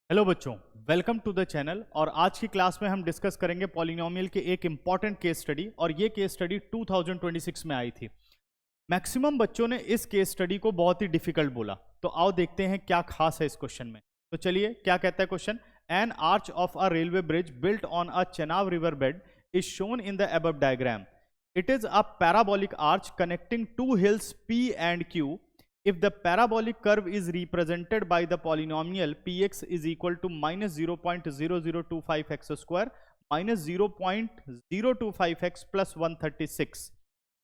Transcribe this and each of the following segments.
Hello बच्चों, welcome to the channel. और आज की क्लास में हम डिस्कस करेंगे पॉलिनोमियल के एक इंपॉर्टेंट केस स्टडी। और ये केस स्टडी 2026 में आई थी। मैक्सिमम बच्चों ने इस केस स्टडी को बहुत ही डिफिकल्ट बोला। तो आओ देखते हैं क्या खास है इस क्वेश्चन में। तो चलिए, क्या कहता है question. An arch of a railway bridge built on a Chenab river bed is shown in the above diagram. It is a parabolic arch connecting to hills P and Q. If the parabolic curve is represented by the polynomial px is equal to minus 0.0025x square minus 0.025x plus 136.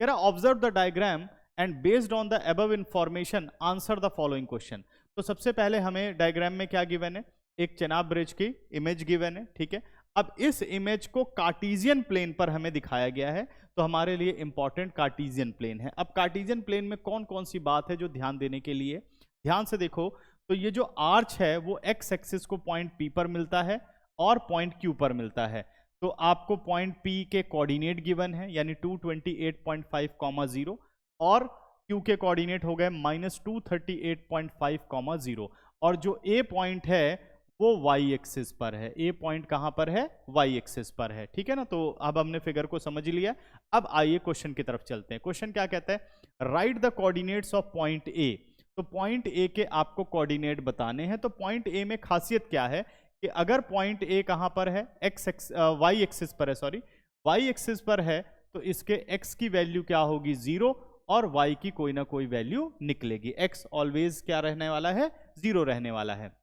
कह रहा observe the diagram and based on the above information answer the following question. तो सबसे पहले हमें diagram में क्या given है, एक चेनाब ब्रिज की इमेज गिवन है, ठीक है। अब इस इमेज को कार्टेशियन प्लेन पर हमें दिखाया गया है, तो हमारे लिए इंपॉर्टेंट कार्टेशियन प्लेन है। अब कार्टेशियन प्लेन में कौन कौन सी बात है जो ध्यान देने के लिए, ध्यान से देखो। तो ये जो आर्च है वो एक्स एक्सिस को पॉइंट P पर मिलता है और पॉइंट Q पर मिलता है। तो आपको पॉइंट P के कोऑर्डिनेट गिवन है, यानी 228.5, 0 और Q के कोऑर्डिनेट हो गए -238.5, 0। और जो A पॉइंट है वो y एक्सिस पर है। ए पॉइंट कहां पर है, y एक्सिस पर है, ठीक है ना। तो अब हमने फिगर को समझ लिया। अब आइए क्वेश्चन की तरफ चलते हैं। क्वेश्चन क्या कहता है, right the coordinates of point A. तो पॉइंट ए के आपको कोऑर्डिनेट बताने हैं। तो पॉइंट ए में खासियत क्या है कि अगर पॉइंट ए कहां पर है, y एक्सिस पर है, सॉरी y एक्सिस पर है, तो इसके x की वैल्यू क्या होगी, 0, और y की कोई ना कोई वैल्यू निकलेगी। x ऑलवेज क्या रहने वाला है, 0 रहने वाला है।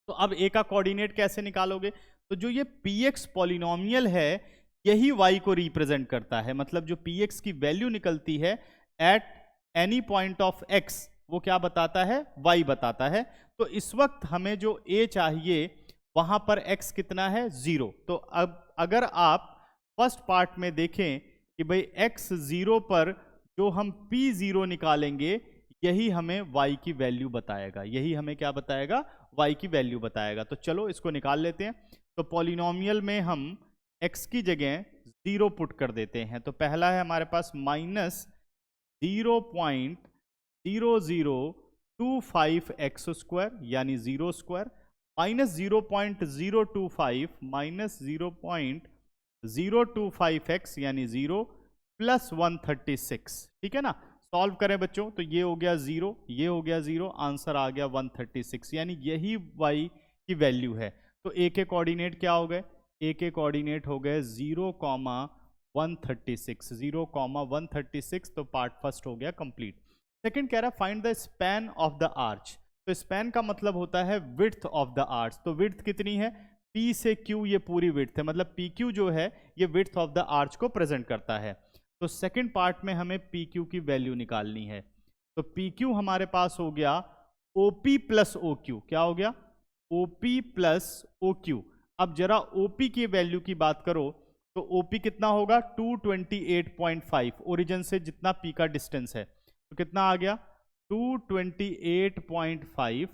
तो अब a का कोऑर्डिनेट कैसे निकालोगे। तो जो ये px पॉलिनोमियल है यही y को रिप्रेजेंट करता है। मतलब जो px की वैल्यू निकलती है at any point of x, वो क्या बताता है, y बताता है। तो इस वक्त हमें जो a चाहिए वहां पर x कितना है, 0। तो अब अगर आप फर्स्ट पार्ट में देखें कि भाई x 0 पर जो हम p0 निकालेंगे यही हमें y की वैल्यू बताएगा, यही हमें क्या बताएगा, y की वैल्यू बताएगा। तो चलो इसको निकाल लेते हैं। तो पॉलिनोमियल में हम x की जगह 0 पुट कर देते हैं। तो पहला है हमारे पास -0.0025x² यानी 0 स्क्वायर माइनस 0.025 माइनस 0.025x यानी 0 प्लस 136, ठीक है ना। सॉल्व करें बच्चों, तो ये हो गया 0, ये हो गया 0, आंसर आ गया 136, यानी यही y की वैल्यू है। तो a के कोऑर्डिनेट क्या हो गए, a के कोऑर्डिनेट हो गए 0,136, 0,136। तो पार्ट फर्स्ट हो गया कंप्लीट। सेकंड कह रहा है find the span of the arch. तो स्पैन का मतलब होता है विड्थ ऑफ द आर्च। तो विड्थ कितनी है, P से Q ये पूरी विड्थ है, मतलब PQ जो है ये विड्थ ऑफ द आर्च को प्रेजेंट करता है। तो सेकंड पार्ट में हमें PQ की वैल्यू निकालनी है। तो PQ हमारे पास हो गया OP प्लस OQ। क्या हो गया, OP प्लस OQ। अब जरा OP की वैल्यू की बात करो तो OP कितना होगा, 228.5, ओरिजिन से जितना P का डिस्टेंस है। तो कितना आ गया, 228.5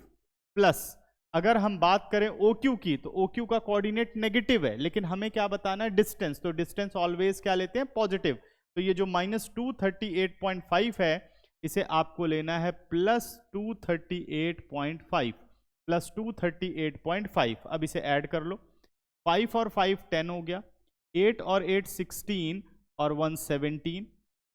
प्लस, अगर हम बात करें OQ की तो OQ का कोऑर्डिनेट नेगेटिव है, लेकिन हमें क्या बताना है, डिस्टेंस। तो डिस्टेंस ऑलवेज क्या लेते हैं, पॉजिटिव। तो ये जो -238.5 है इसे आपको लेना है +238.5, +238.5। अब इसे ऐड कर लो, 5 और 5 10 हो गया, 8 और 8 16 और 1 17,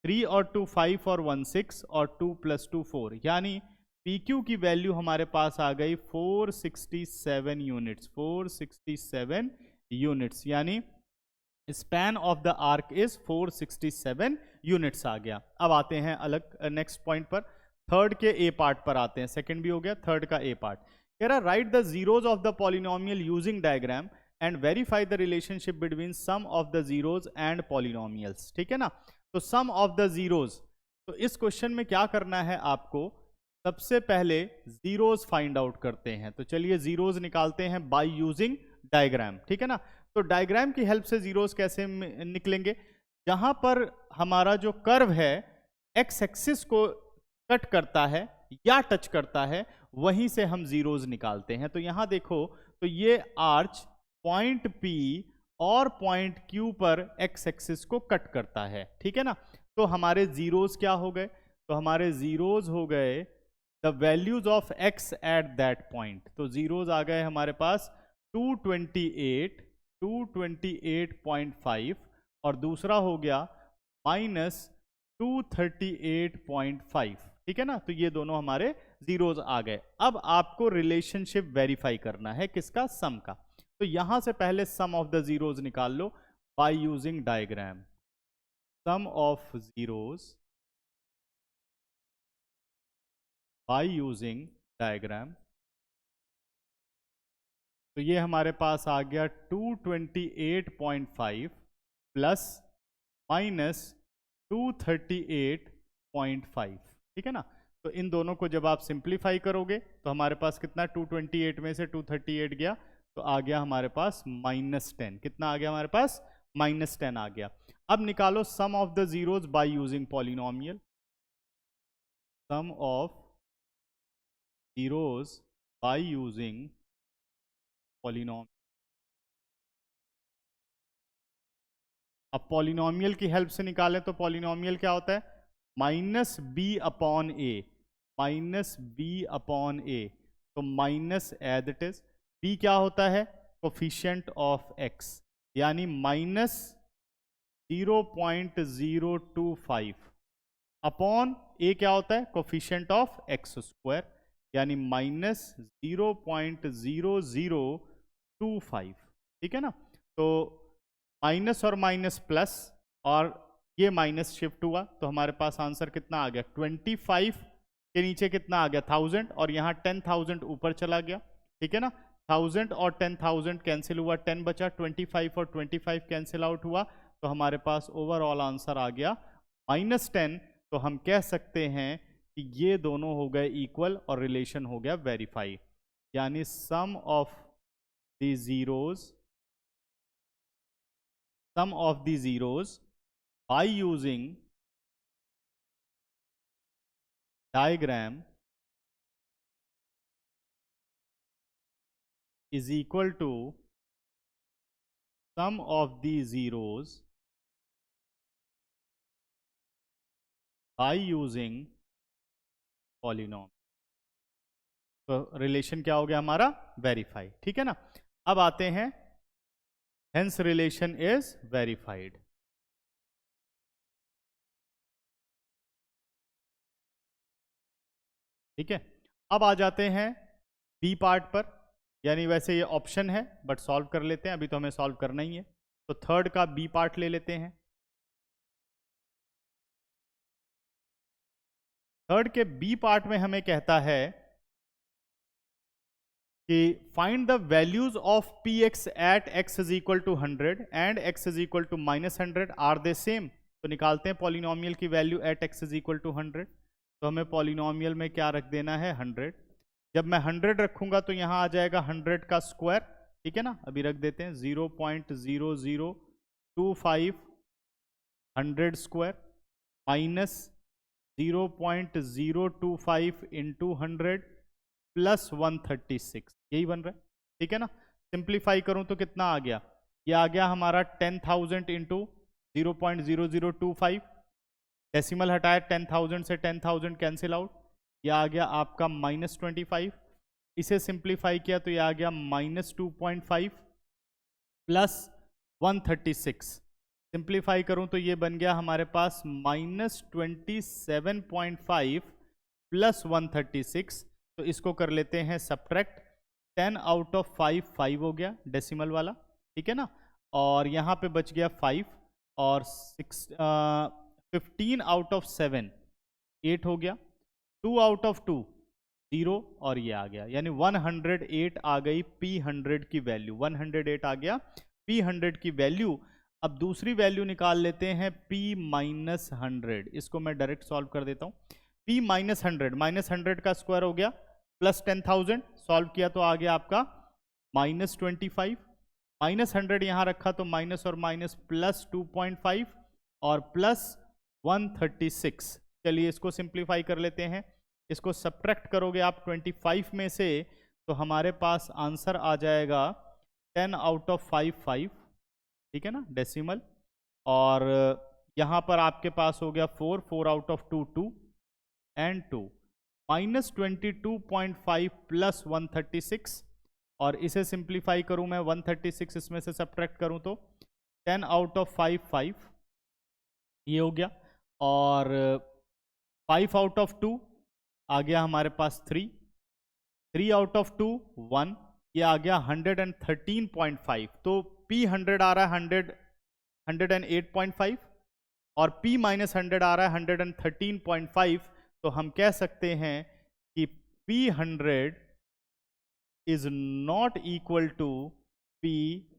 3 और 2 5 और 1 6 और 2 + 2 4, यानी PQ की वैल्यू हमारे पास आ गई 467 यूनिट्स, 467 यूनिट्स, यानी span of the arc is 467 units आ गया। अब आते हैं अलग नेक्स्ट पॉइंट पर, थर्ड के ए पार्ट पर आते हैं। सेकंड भी हो गया, थर्ड का ए पार्ट कह रहा write the zeroes of the polynomial using diagram and verify the relationship between sum of the zeroes and polynomials, ठीक है ना। तो सम ऑफ द जीरोज, तो इस क्वेश्चन में क्या करना है आपको, सबसे पहले जीरोज फाइंड आउट करते हैं। तो चलिए जीरोज निकालते हैं बाय यूजिंग डायग्राम, ठीक है ना। तो डायग्राम की हेल्प से जीरोस कैसे निकलेंगे, जहां पर हमारा जो कर्व है एक्स एक्सिस को कट करता है या टच करता है वहीं से हम जीरोस निकालते हैं। तो यहां देखो, तो ये आर्च पॉइंट P और पॉइंट Q पर एक्स एक्सिस को कट करता है, ठीक है ना। तो हमारे जीरोस क्या हो गए, तो हमारे जीरोस हो गए the values of x at that point. तो जीरोज आ गए हमारे पास 228, 228.5 और दूसरा हो गया -238.5। ठीक है ना, तो ये दोनों हमारे जीरोज आ गए। अब आपको रिलेशनशिप वेरीफाई करना है किसका, सम का। तो यहां से पहले सम ऑफ द जीरोज निकाल लो by using diagram. Sum of zeros by using diagram. तो ये हमारे पास आ गया 228.5 प्लस -238.5। ठीक है ना, तो इन दोनों को जब आप सिंप्लीफाई करोगे तो हमारे पास कितना, 228 में से 238 गया तो आ गया हमारे पास -10। कितना आ गया हमारे पास, -10 आ गया। अब निकालो sum of the zeros by using polynomial. Sum of zeros by using polynomial. अब पॉलिनोमियल की हेल्प से निकालें तो पॉलिनोमियल क्या होता है, -b/a, -b/a। तो minus as it is, b क्या होता है, कोफिशिएंट ऑफ x, यानी -0.025 अपॉन a क्या होता है, कोफिशिएंट ऑफ x², यानी -0.0025। ठीक है ना, तो माइनस और माइनस प्लस, और ये माइनस शिफ्ट हुआ तो हमारे पास आंसर कितना आ गया, 25 के नीचे कितना आ गया, 1000, और यहाँ 10,000 ऊपर चला गया। ठीक है ना, 1000 और 10,000 कैंसिल हुआ, 10 बचा, 25 और 25 कैंसिल आउट हुआ, तो हमारे पास ओवरऑल आंसर आ गया -10। तो हम कह सकते हैं कि ये दोनों हो गए इक्वल और रिलेशन हो गया वेरीफाई, यानी sum of the zeros, sum of the zeros by using diagram is equal to sum of the zeros by using polynomial। तो रिलेशन क्या हो गया हमारा, वेरीफाई। ठीक है ना, अब आते हैं hence relation is verified। ठीक है, अब आ जाते हैं बी पार्ट पर, यानी वैसे ये ऑप्शन है बट सॉल्व कर लेते हैं, अभी तो हमें सॉल्व करना ही है। तो थर्ड का बी पार्ट ले लेते हैं। थर्ड के बी पार्ट में हमें कहता है कि find the values of P X at x is equal to 100 and x is equal to -100 are they same. तो निकालते हैं पॉलिनोमियल की value at x is equal to 100। तो हमें पॉलिनोमियल में क्या रख देना है, 100। जब मैं 100 रखूंगा तो यहां आ जाएगा 100 का स्क्वायर। ठीक है ना, अभी रख देते हैं 0.0025 100 स्क्वायर माइनस 0.025 इंटू 100 प्लस 136, यही बन रहा है। ठीक है ना, सिंप्लीफाई करूं तो कितना आ गया, ये आ गया हमारा 10,000 इंटू 0.0025, डेसिमल हटाया 10,000 से 10,000 कैंसिल आउट, ये आ गया आपका -25। इसे सिंप्लीफाई किया तो ये आ गया -2.5 प्लस 136। सिंप्लीफाई करूं तो ये बन गया हमारे पास -27.5 प्लस 136। तो इसको कर लेते हैं सब्ट्रैक्ट, 10 आउट ऑफ 5 5 हो गया डेसिमल वाला। ठीक है ना, और यहाँ पे बच गया 5, और 15 आउट ऑफ 7 8 हो गया, 2 आउट ऑफ 2 0, और ये आ गया, यानी 108 आ गई P100 की वैल्यू, 108 आ गया P100 की वैल्यू। अब दूसरी वैल्यू निकाल लेते हैं P-100, इसको मैं डायरेक्ट सॉल्व कर देता हूँ। P-100, -100 का स्क्वायर हो गया प्लस 10,000, सॉल्व किया तो आ गया आपका -25, -100 यहाँ रखा तो माइनस और माइनस प्लस 2.5 और प्लस 136। चलिए इसको सिंप्लीफाई कर लेते हैं, इसको सब्ट्रैक्ट करोगे आप 25 में से तो हमारे पास आंसर आ जाएगा 10 आउट ऑफ 5 5। ठीक है ना, डेसिमल, और यहाँ पर आपके पास हो गया 4 आउट ऑफ 2 2 एंड 2। -22.5 प्लस 136, और इसे सिंप्लीफाई करूं मैं, 136 इसमें से सब्ट्रैक्ट करूं तो 10 आउट ऑफ 5 5, ये हो गया। और 5 आउट ऑफ 2 आ गया हमारे पास 3, 3 आउट ऑफ 2 1, ये आ गया 113.5। तो P 100 आ रहा है 108.5 और P माइनस 100 आ रहा है 113.5। तो हम कह सकते हैं कि P 100 is not equal to P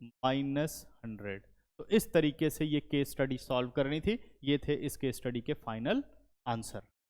minus 100। तो इस तरीके से ये केस स्टडी सॉल्व करनी थी। ये थे इस केस स्टडी के फाइनल आंसर।